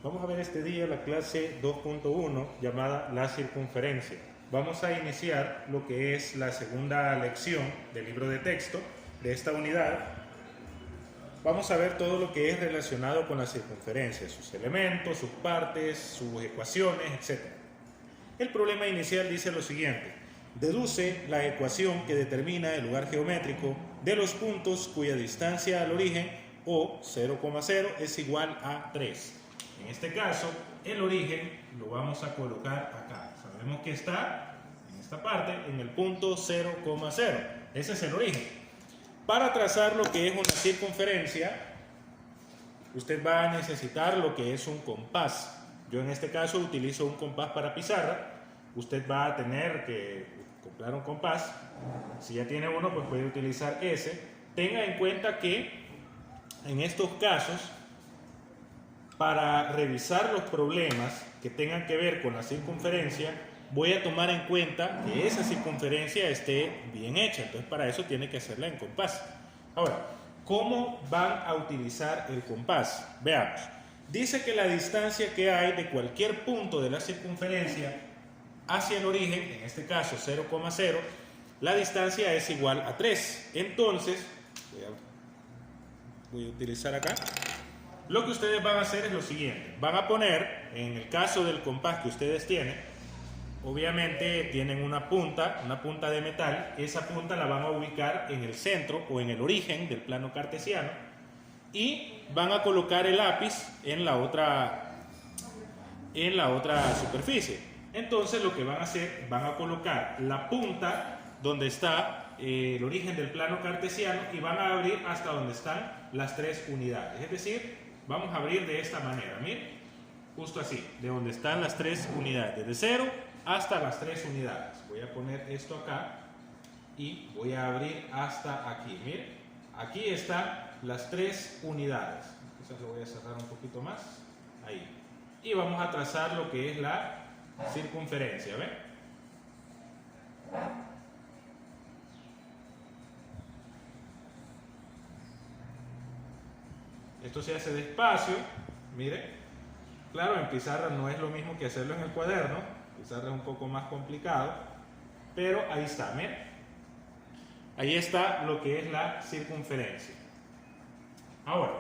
Vamos a ver este día la clase 2.1 llamada la circunferencia. Vamos a iniciar lo que es la segunda lección del libro de texto de esta unidad. Vamos a ver todo lo que es relacionado con la circunferencia, sus elementos, sus partes, sus ecuaciones, etc. El problema inicial dice lo siguiente: deduce la ecuación que determina el lugar geométrico de los puntos cuya distancia al origen o 0,0 es igual a 3. En este caso, el origen lo vamos a colocar acá. Sabemos que está en esta parte, en el punto 0,0. Ese es el origen. Para trazar lo que es una circunferencia, usted va a necesitar lo que es un compás. Yo en este caso utilizo un compás para pizarra. Usted va a tener que comprar un compás. Si ya tiene uno, pues puede utilizar ese. Tenga en cuenta que en estos casos, para revisar los problemas que tengan que ver con la circunferencia, voy a tomar en cuenta que esa circunferencia esté bien hecha. Entonces, para eso tiene que hacerla en compás. Ahora, ¿cómo van a utilizar el compás? Veamos. Dice que la distancia que hay de cualquier punto de la circunferencia hacia el origen, en este caso 0,0, la distancia es igual a 3. Entonces, voy a utilizar acá. Lo que ustedes van a hacer es lo siguiente: van a poner, en el caso del compás que ustedes tienen, obviamente tienen una punta de metal. Esa punta la van a ubicar en el centro o en el origen del plano cartesiano y van a colocar el lápiz en la otra superficie. Entonces lo que van a hacer, van a colocar la punta donde está el origen del plano cartesiano y van a abrir hasta donde están las 3 unidades. Es decir, vamos a abrir de esta manera, miren, justo así, de donde están las 3 unidades, desde 0 hasta las 3 unidades. Voy a poner esto acá y voy a abrir hasta aquí, miren, aquí están las 3 unidades. Quizás lo voy a cerrar un poquito más, ahí. Y vamos a trazar lo que es la circunferencia, ¿ven? Esto se hace despacio, mire. Claro, en pizarra no es lo mismo que hacerlo en el cuaderno. Pizarra es un poco más complicado, pero ahí está, mire. Ahí está lo que es la circunferencia. Ahora,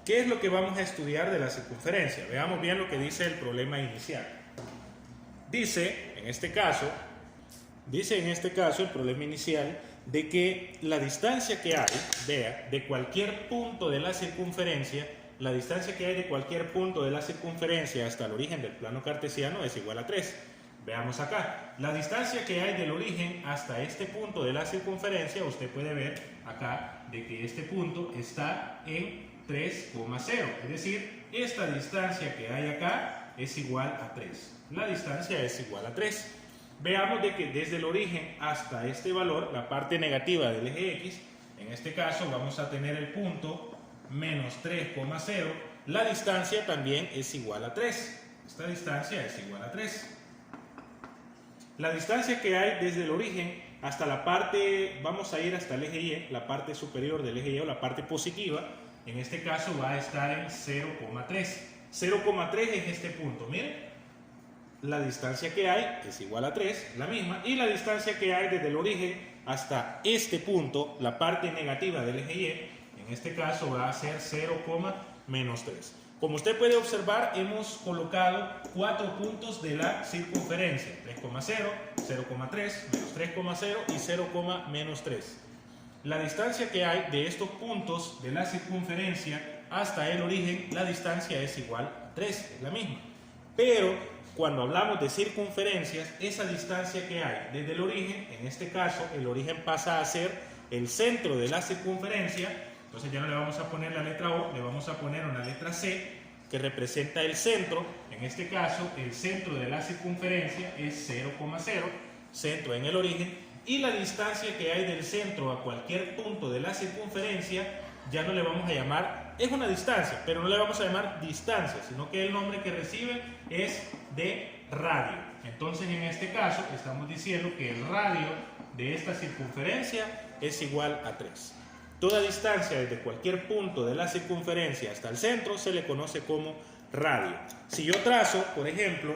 ¿qué es lo que vamos a estudiar de la circunferencia? Veamos bien lo que dice el problema inicial. Dice en este caso el problema inicial de que la distancia que hay, vea, de cualquier punto de la circunferencia, la distancia que hay de cualquier punto de la circunferencia hasta el origen del plano cartesiano es igual a 3. Veamos acá, la distancia que hay del origen hasta este punto de la circunferencia, usted puede ver acá de que este punto está en 3,0. Es decir, esta distancia que hay acá es igual a 3. La distancia es igual a 3. Veamos de que desde el origen hasta este valor, la parte negativa del eje X, en este caso vamos a tener el punto menos 3,0. La distancia también es igual a 3. Esta distancia es igual a 3. La distancia que hay desde el origen hasta la parte, vamos a ir hasta el eje Y, la parte superior del eje Y o la parte positiva, en este caso va a estar en 0,3. 0,3 es este punto, miren. La distancia que hay es igual a 3, la misma, y la distancia que hay desde el origen hasta este punto, la parte negativa del eje Y, en este caso va a ser 0,-3. Como usted puede observar, hemos colocado 4 puntos de la circunferencia: 3,0, 0,3, menos 3,0 y 0,-3. La distancia que hay de estos puntos de la circunferencia hasta el origen, la distancia es igual a 3, es la misma. Pero cuando hablamos de circunferencias, esa distancia que hay desde el origen, en este caso el origen pasa a ser el centro de la circunferencia. Entonces ya no le vamos a poner la letra O, le vamos a poner una letra C que representa el centro. En este caso el centro de la circunferencia es 0,0, centro en el origen, y la distancia que hay del centro a cualquier punto de la circunferencia ya no le vamos a llamar, es una distancia, pero no le vamos a llamar distancia, sino que el nombre que recibe es de radio. Entonces en este caso estamos diciendo que el radio de esta circunferencia es igual a 3. Toda distancia desde cualquier punto de la circunferencia hasta el centro se le conoce como radio. Si yo trazo, por ejemplo,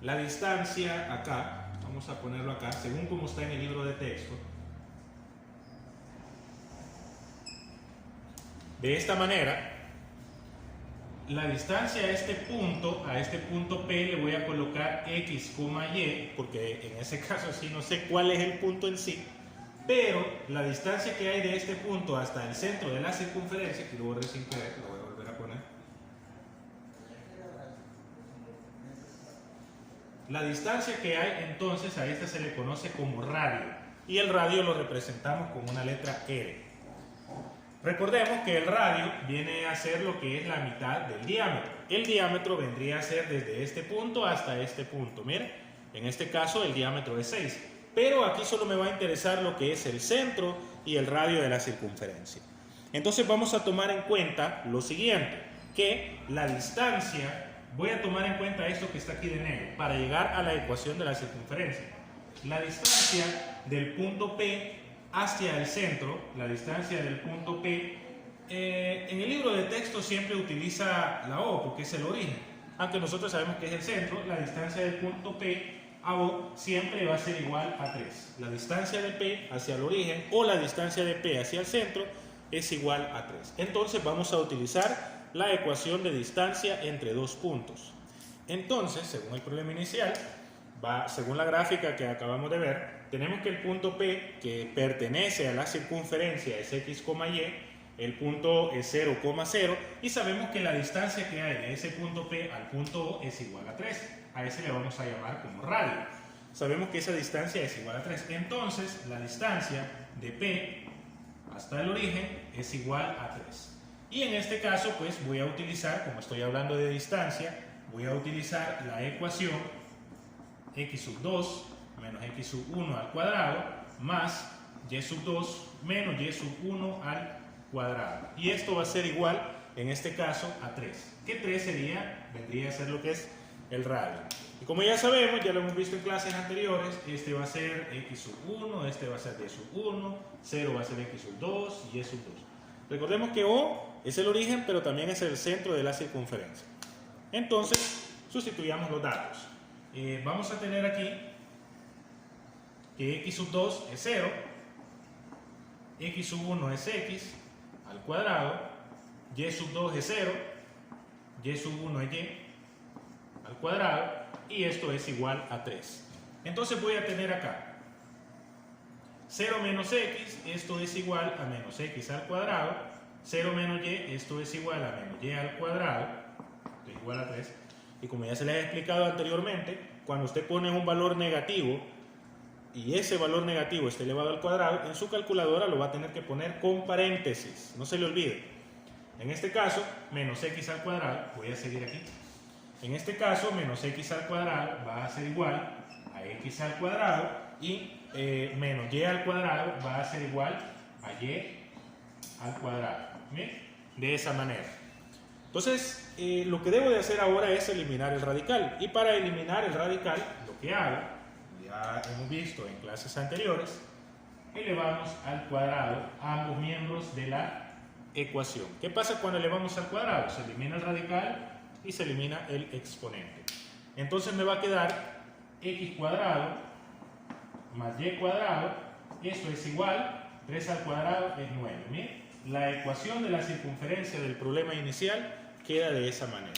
la distancia acá, vamos a ponerlo acá, según como está en el libro de texto, de esta manera, la distancia a este punto P le voy a colocar X, Y, porque en ese caso sí no sé cuál es el punto en sí, pero la distancia que hay de este punto hasta el centro de la circunferencia, que lo borré sin querer, lo voy a volver a poner. La distancia que hay entonces a esta se le conoce como radio, y el radio lo representamos con una letra R. Recordemos que el radio viene a ser lo que es la mitad del diámetro. El diámetro vendría a ser desde este punto hasta este punto. Miren, en este caso el diámetro es 6. Pero aquí solo me va a interesar lo que es el centro y el radio de la circunferencia. Entonces vamos a tomar en cuenta lo siguiente, que la distancia, voy a tomar en cuenta esto que está aquí de negro, para llegar a la ecuación de la circunferencia. La distancia del punto P hacia el centro, la distancia del punto P, en el libro de texto siempre utiliza la O porque es el origen, aunque nosotros sabemos que es el centro. La distancia del punto P a O siempre va a ser igual a 3. La distancia de P hacia el origen o la distancia de P hacia el centro es igual a 3. Entonces vamos a utilizar la ecuación de distancia entre dos puntos. Entonces, según el problema inicial, según la gráfica que acabamos de ver, tenemos que el punto P, que pertenece a la circunferencia, es X, Y, el punto es 0,0, y sabemos que la distancia que hay de ese punto P al punto O es igual a 3. A ese le vamos a llamar como radio. Sabemos que esa distancia es igual a 3. Entonces, la distancia de P hasta el origen es igual a 3. Y en este caso, pues voy a utilizar, como estoy hablando de distancia, voy a utilizar la ecuación x sub 2 menos x sub 1 al cuadrado más y sub 2 menos y sub 1 al cuadrado. Y esto va a ser igual, en este caso, a 3. Que 3 vendría a ser lo que es el radio. Y como ya sabemos, ya lo hemos visto en clases anteriores, este va a ser x sub 1, este va a ser y sub 1, 0 va a ser x sub 2 y y sub 2. Recordemos que O es el origen, pero también es el centro de la circunferencia. Entonces, sustituyamos los datos. Vamos a tener aquí que x sub 2 es 0, x sub 1 es x al cuadrado, y sub 2 es 0, y sub 1 es y al cuadrado, y esto es igual a 3. Entonces voy a tener acá 0 menos x, esto es igual a menos x al cuadrado, 0 menos y, esto es igual a menos y al cuadrado, esto es igual a 3. Y como ya se les ha explicado anteriormente, cuando usted pone un valor negativo y ese valor negativo está elevado al cuadrado, en su calculadora lo va a tener que poner con paréntesis, no se le olvide. En este caso, menos x al cuadrado, voy a seguir aquí. En este caso, menos x al cuadrado va a ser igual a x al cuadrado y menos y al cuadrado va a ser igual a y al cuadrado. ¿Bien? De esa manera. Entonces, lo que debo de hacer ahora es eliminar el radical. Y para eliminar el radical, lo que hago, ya hemos visto en clases anteriores, elevamos al cuadrado a ambos miembros de la ecuación. ¿Qué pasa cuando elevamos al cuadrado? Se elimina el radical y se elimina el exponente. Entonces me va a quedar x cuadrado más y cuadrado, esto es igual, 3 al cuadrado es 9. Miren, la ecuación de la circunferencia del problema inicial queda de esa manera.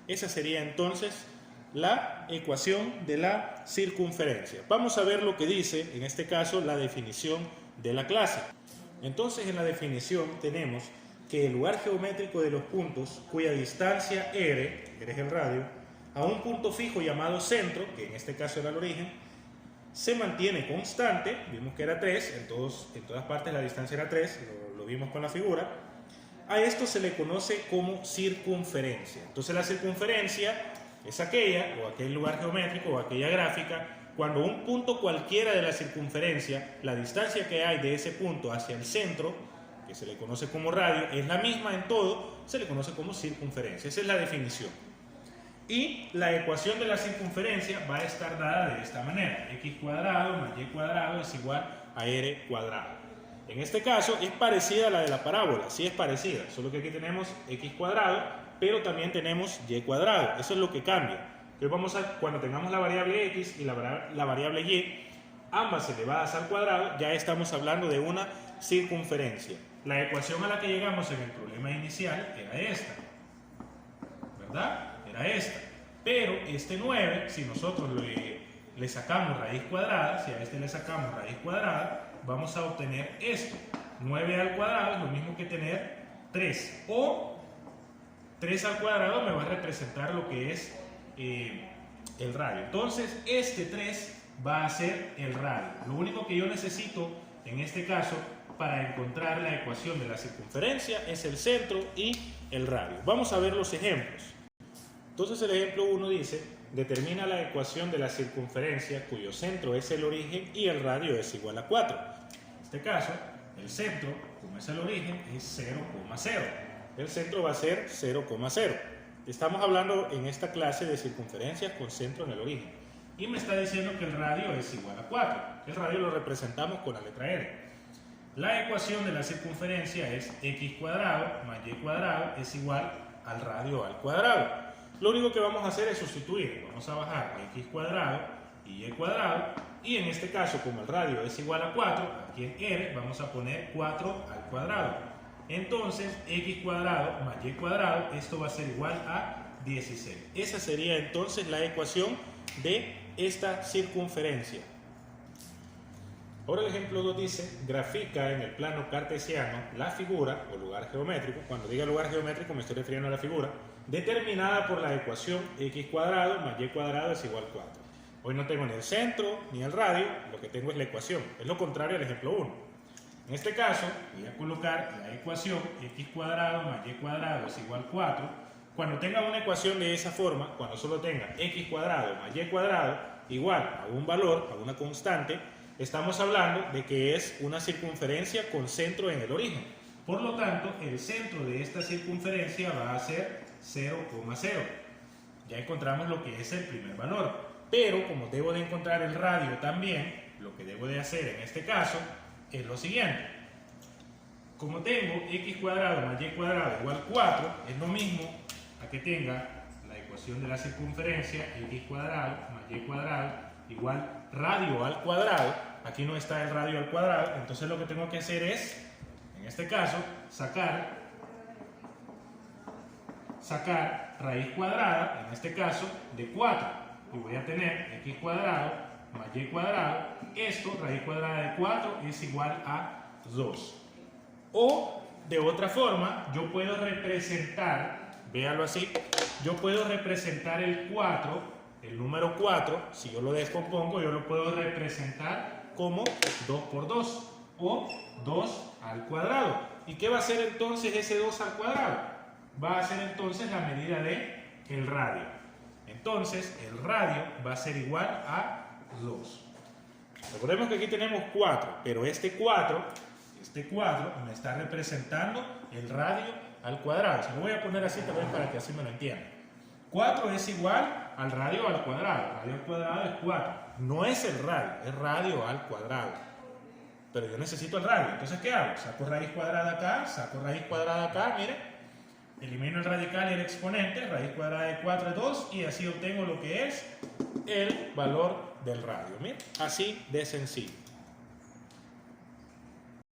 Esa sería entonces la ecuación de la circunferencia. Vamos a ver lo que dice, en este caso, la definición de la clase. Entonces, en la definición tenemos que el lugar geométrico de los puntos cuya distancia R es el radio, a un punto fijo llamado centro, que en este caso era el origen, se mantiene constante. Vimos que era 3, en todas partes la distancia era 3, lo vimos con la figura. A esto se le conoce como circunferencia. Entonces la circunferencia es aquella, o aquel lugar geométrico, o aquella gráfica, cuando un punto cualquiera de la circunferencia, la distancia que hay de ese punto hacia el centro, que se le conoce como radio, es la misma en todo, se le conoce como circunferencia. Esa es la definición. Y la ecuación de la circunferencia va a estar dada de esta manera. X cuadrado más y cuadrado es igual a r cuadrado. En este caso es parecida a la de la parábola, sí es parecida, solo que aquí tenemos x cuadrado, pero también tenemos y cuadrado. Eso es lo que cambia. Entonces cuando tengamos la variable x y la variable y, ambas elevadas al cuadrado, ya estamos hablando de una circunferencia. La ecuación a la que llegamos en el problema inicial era esta, ¿verdad? Era esta. Pero este 9, si nosotros le sacamos raíz cuadrada, si a este le sacamos raíz cuadrada, vamos a obtener esto. 9 al cuadrado es lo mismo que tener 3. O 3 al cuadrado me va a representar lo que es el radio. Entonces, este 3 va a ser el radio. Lo único que yo necesito en este caso para encontrar la ecuación de la circunferencia es el centro y el radio. Vamos a ver los ejemplos. Entonces el ejemplo 1 dice, determina la ecuación de la circunferencia cuyo centro es el origen y el radio es igual a 4. En este caso, el centro, como es el origen, es 0,0. El centro va a ser 0,0. Estamos hablando en esta clase de circunferencias con centro en el origen. Y me está diciendo que el radio es igual a 4. El radio lo representamos con la letra R. La ecuación de la circunferencia es x cuadrado más y cuadrado es igual al radio al cuadrado. Lo único que vamos a hacer es sustituir. Vamos a bajar x cuadrado y cuadrado. Y en este caso, como el radio es igual a 4, aquí en R vamos a poner 4 al cuadrado. Entonces, x cuadrado más y cuadrado, esto va a ser igual a 16. Esa sería entonces la ecuación de esta circunferencia. Ahora el ejemplo 2 dice, grafica en el plano cartesiano la figura o lugar geométrico. Cuando diga lugar geométrico me estoy refiriendo a la figura determinada por la ecuación x cuadrado más y cuadrado es igual a 4. Hoy no tengo ni el centro ni el radio, lo que tengo es la ecuación. Es lo contrario al ejemplo 1. En este caso voy a colocar la ecuación x cuadrado más y cuadrado es igual a 4. Cuando tenga una ecuación de esa forma, cuando solo tenga x cuadrado más y cuadrado igual a un valor, a una constante, estamos hablando de que es una circunferencia con centro en el origen. Por lo tanto, el centro de esta circunferencia va a ser 0,0. Ya encontramos lo que es el primer valor. Pero como debo de encontrar el radio también, lo que debo de hacer en este caso es lo siguiente. Como tengo x cuadrado más y cuadrado igual a 4, es lo mismo a que tenga la ecuación de la circunferencia x cuadrado más y cuadrado igual radio al cuadrado. Aquí no está el radio al cuadrado, entonces lo que tengo que hacer es, en este caso, sacar raíz cuadrada, en este caso, de 4. Y voy a tener x cuadrado más y cuadrado. Esto, raíz cuadrada de 4, es igual a 2. O, de otra forma, yo puedo representar, véalo así, yo puedo representar el 4, el número 4, si yo lo descompongo, yo lo puedo representar como 2 por 2 o 2 al cuadrado. ¿Y qué va a ser entonces ese 2 al cuadrado? Va a ser entonces la medida del radio. Entonces el radio va a ser igual a 2. Recordemos que aquí tenemos 4, pero este 4 me está representando el radio al cuadrado. Se lo voy a poner así también para que así me lo entiendan. 4 es igual al radio al cuadrado. Radio al cuadrado es 4. No es el radio, es radio al cuadrado. Pero yo necesito el radio. Entonces, ¿qué hago? Saco raíz cuadrada acá, saco raíz cuadrada acá, miren. Elimino el radical y el exponente. Raíz cuadrada de 4 es 2 y así obtengo lo que es el valor del radio. Miren, así de sencillo.